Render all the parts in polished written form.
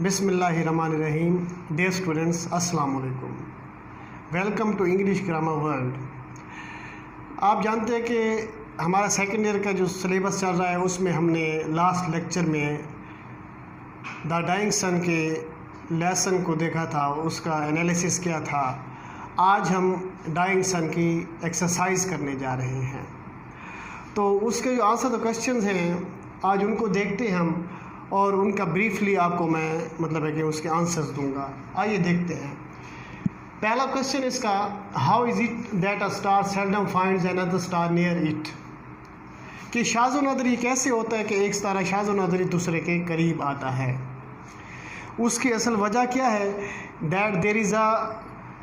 बिस्मिल्लाहिर्रहमानिर्रहीम। Dear students, अस्सलाम वालेकुम। Welcome to English grammar world. आप जानते हैं कि हमारा सेकेंड ईयर का जो सिलेबस चल रहा है उसमें हमने लास्ट लेक्चर में द डाइंग सन के लेसन को देखा था, उसका एनालिसिस किया था। आज हम डाइंग सन की एक्सरसाइज करने जा रहे हैं, तो उसके जो आंसर द क्वेश्चंस हैं आज उनको देखते हैं हम, और उनका ब्रीफली आपको मैं मतलब है कि उसके आंसर्स दूंगा। आइए देखते हैं। पहला क्वेश्चन इसका, how is it that a star seldom finds another star near it, कि शाज़ो नदरी कैसे होता है कि एक तारा शाज़ो नदरी दूसरे के करीब आता है। उसकी असल वजह क्या है, that there is a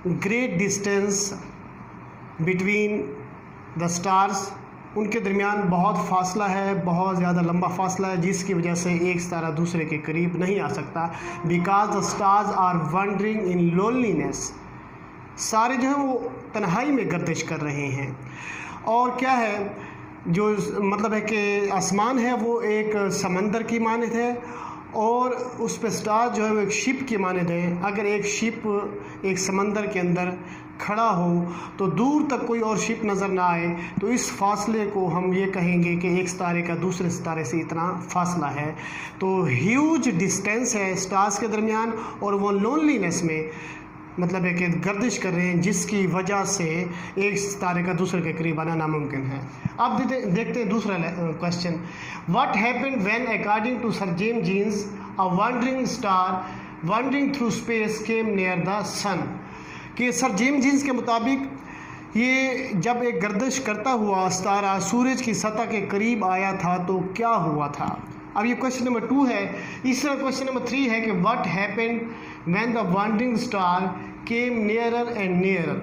great distance between the stars, उनके दरमियान बहुत फासला है, बहुत ज़्यादा लंबा फासला है, जिसकी वजह से एक तारा दूसरे के करीब नहीं आ सकता। Because the stars are wandering in loneliness, सारे जो हैं वो तन्हाई में गर्दिश कर रहे हैं। और क्या है, जो मतलब है कि आसमान है वो एक समंदर की मानद है, और उस पर स्टार जो है वो एक शिप की मानद है। अगर एक शिप एक समंदर के अंदर खड़ा हो तो दूर तक कोई और शिप नज़र ना आए, तो इस फासले को हम ये कहेंगे कि एक सितारे का दूसरे सितारे से इतना फासला है। तो ह्यूज डिस्टेंस है स्टार्स के दरमियान, और वो लोनलीनेस में मतलब है कि गर्दिश कर रहे हैं, जिसकी वजह से एक सितारे का दूसरे के करीब आना नामुमकिन है। अब देखते हैं दूसरा question. What happened when according to sir James Jeans a wandering star wandering through space came near the sun, कि सर जेम्स जीन्स के मुताबिक ये जब एक गर्दिश करता हुआ सितारा सूरज की सतह के करीब आया था तो क्या हुआ था। अब ये क्वेश्चन नंबर 2 है। तीसरा क्वेश्चन नंबर 3 है कि what happened when the wondering star came nearer and nearer,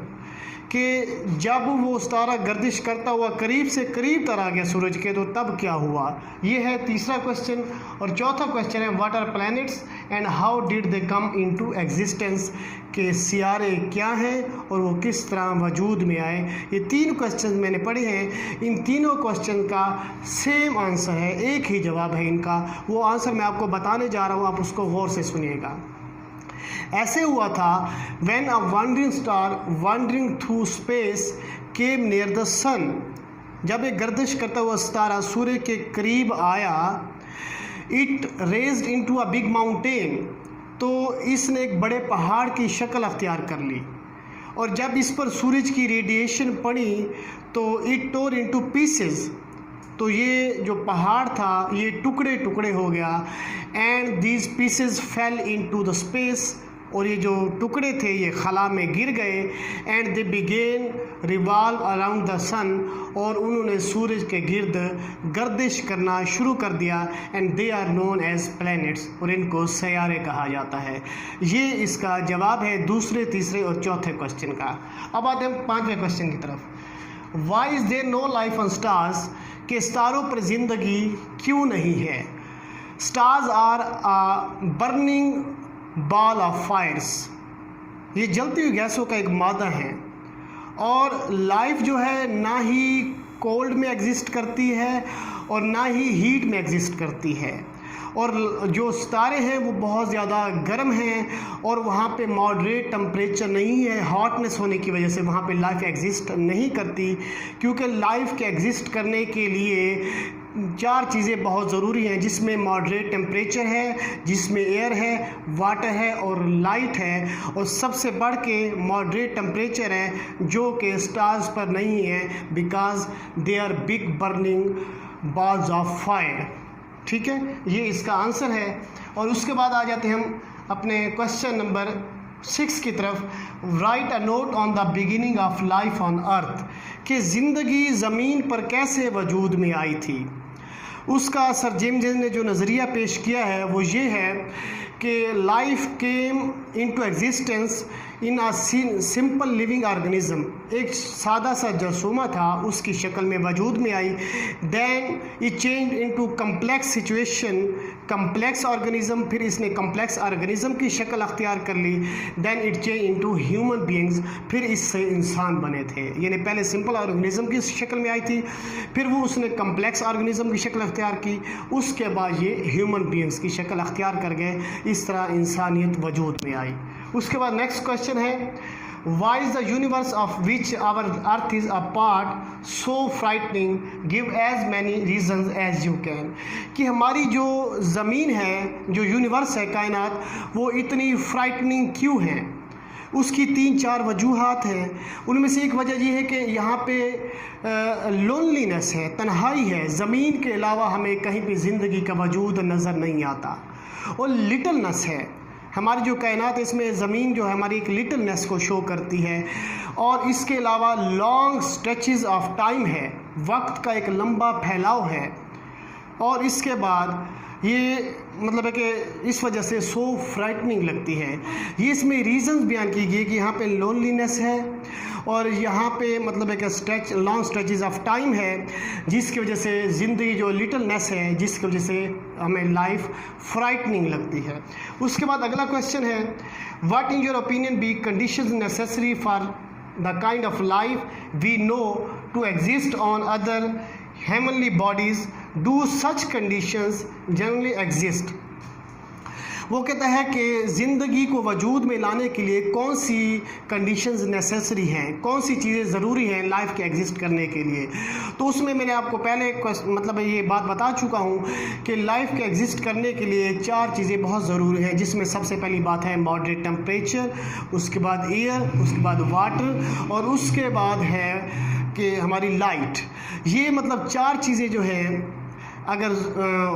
कि जब वो सितारा गर्दिश करता हुआ करीब से करीब तर आ गया सूरज के, तो तब क्या हुआ। ये है तीसरा क्वेश्चन। और चौथा क्वेश्चन है, what are planets and how did they come into existence, के सियारे क्या हैं और वो किस तरह वजूद में आए। ये 3 क्वेश्चन मैंने पढ़े हैं। इन तीनों क्वेश्चन का सेम आंसर है, एक ही जवाब है इनका। वो आंसर मैं आपको बताने जा रहा हूँ, आप उसको गौर से सुनिएगा। ऐसे हुआ था, when a wandering star wandering through space came near the sun, जब एक गर्दिश करता हुआ सितारा सूर्य के करीब आया, it raised into a big mountain, तो इसने एक बड़े पहाड़ की शक्ल अख्तियार कर ली। और जब इस पर सूरज की रेडिएशन पड़ी तो इट टोर इनटू पीसेस, तो ये जो पहाड़ था ये टुकड़े टुकड़े हो गया। And these pieces fail into the space, और ये जो टुकड़े थे ये खला में गिर गए। And they began revolve around the sun, और उन्होंने सूरज के गिर्द गर्दिश करना शुरू कर दिया। And they are known as planets, और इनको सयारे कहा जाता है। ये इसका जवाब है दूसरे, तीसरे और चौथे क्वेश्चन का। अब आते हैं 5वें क्वेश्चन की तरफ। Why is there no life on stars, के सितारों पर ज़िंदगी क्यों नहीं है। Stars are a burning ball of fires, ये जलती हुई गैसों का एक मादा है, और लाइफ जो है ना ही कोल्ड में एग्जिस्ट करती है और ना ही हीट में एग्जिस्ट करती है। और जो सितारे हैं वो बहुत ज़्यादा गर्म हैं, और वहाँ पे मॉडरेट टेम्परेचर नहीं है। हॉटनेस होने की वजह से वहाँ पे लाइफ एग्जिस्ट नहीं करती, क्योंकि लाइफ के एग्जिस्ट करने के लिए 4 चीज़ें बहुत ज़रूरी हैं, जिसमें मॉडरेट टेम्परेचर है, जिसमें एयर है, वाटर है और लाइट है। और सबसे बढ़ के मॉडरेट टेम्परेचर है, जो कि स्टार्स पर नहीं है, because they are big burning balls of fire. ठीक है, ये इसका आंसर है। और उसके बाद आ जाते हैं हम अपने क्वेश्चन नंबर 6 की तरफ। Right a note on the beginning of life on earth, कि ज़िंदगी ज़मीन पर कैसे वजूद में आई थी। उसका सर जेम्स ने जो नज़रिया पेश किया है वो ये है कि life came into existence in a simple living organism, एक सादा सा जरसूमा था, उसकी शक्ल में वजूद में आई। Then it change into complex situation, complex organism, फिर इसने कम्प्लेक्स ऑर्गेनिज्म की शक्ल अख्तियार कर ली। Then it change into human beings, फिर इससे इंसान बने थे। यानी पहले सिंपल ऑर्गेनिज्म की शक्ल में आई थी, फिर वो उसने कम्प्लेक्स ऑर्गेनिज्म की शक्ल अख्तियार की, उसके बाद ये ह्यूमन बीइंग्स की शक्ल अख्तियार कर गए। इस तरह इंसानियत वजूद में आई। उसके बाद नेक्स्ट क्वेश्चन है, why is the universe of which our earth is a part so frightening, give as many reasons as you can. कि हमारी जो ज़मीन है, जो यूनिवर्स है, कायनात, वो इतनी फ्राइटनिंग क्यों है? उसकी 3-4 वजूहात हैं। उनमें से एक वजह ये है कि यहाँ पे लोनलीनेस है, तन्हाई है, ज़मीन के अलावा हमें कहीं पे ज़िंदगी का वजूद नज़र नहीं आता। और लिटलनेस है, हमारी जो कायनात है इसमें ज़मीन जो है हमारी एक लिटलनेस को शो करती है। और इसके अलावा लॉन्ग स्ट्रेचेस ऑफ टाइम है, वक्त का एक लंबा फैलाव है। और इसके बाद ये मतलब है कि इस वजह से सो फ्राइटनिंग लगती है। ये इसमें रीज़न्स बयान की गई कि यहाँ पे लोनलीनेस है और यहाँ पे मतलब है कि लॉन्ग स्ट्रेचेस ऑफ टाइम है, जिसकी वजह से ज़िंदगी जो लिटलनेस है, जिसकी वजह से हमें लाइफ फ्राइटनिंग लगती है। उसके बाद अगला क्वेश्चन है, what in your opinion be conditions necessary for the kind of life we know to exist on other heavenly bodies, do such conditions generally exist? वो कहता है कि ज़िंदगी को वजूद में लाने के लिए कौन सी कंडीशंस नेसेसरी हैं, कौन सी चीज़ें ज़रूरी हैं लाइफ के एग्जिस्ट करने के लिए। तो उसमें मैंने आपको पहले मतलब ये बात बता चुका हूँ कि लाइफ के एग्जिस्ट करने के लिए 4 चीज़ें बहुत ज़रूरी हैं, जिसमें सबसे पहली बात है मॉडरेट टेम्परेचर, उसके बाद एयर, उसके बाद वाटर और उसके बाद है कि हमारी लाइट। ये मतलब 4 चीज़ें जो है अगर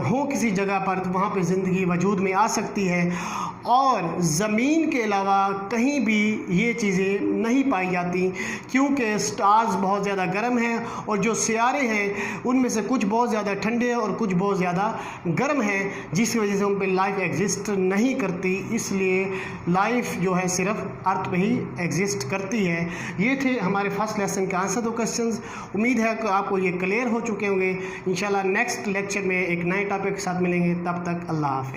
हो किसी जगह पर तो वहाँ पे ज़िंदगी वजूद में आ सकती है। और ज़मीन के अलावा कहीं भी ये चीज़ें नहीं पाई जाती, क्योंकि स्टार्स बहुत ज़्यादा गर्म हैं और जो सियारे हैं उनमें से कुछ बहुत ज़्यादा ठंडे हैं और कुछ बहुत ज़्यादा गर्म हैं, जिसकी वजह से उन पर लाइफ एग्जिस्ट नहीं करती। इसलिए लाइफ जो है सिर्फ अर्थ पे ही एग्जिस्ट करती है। ये थे हमारे फर्स्ट लेसन के आंसर 2 क्वेश्चंस। उम्मीद है कि आपको ये क्लियर हो चुके होंगे। इंशाल्लाह नेक्स्ट लेक्चर में एक नए टॉपिक के साथ मिलेंगे। तब तक अल्लाह हाफ़िज़।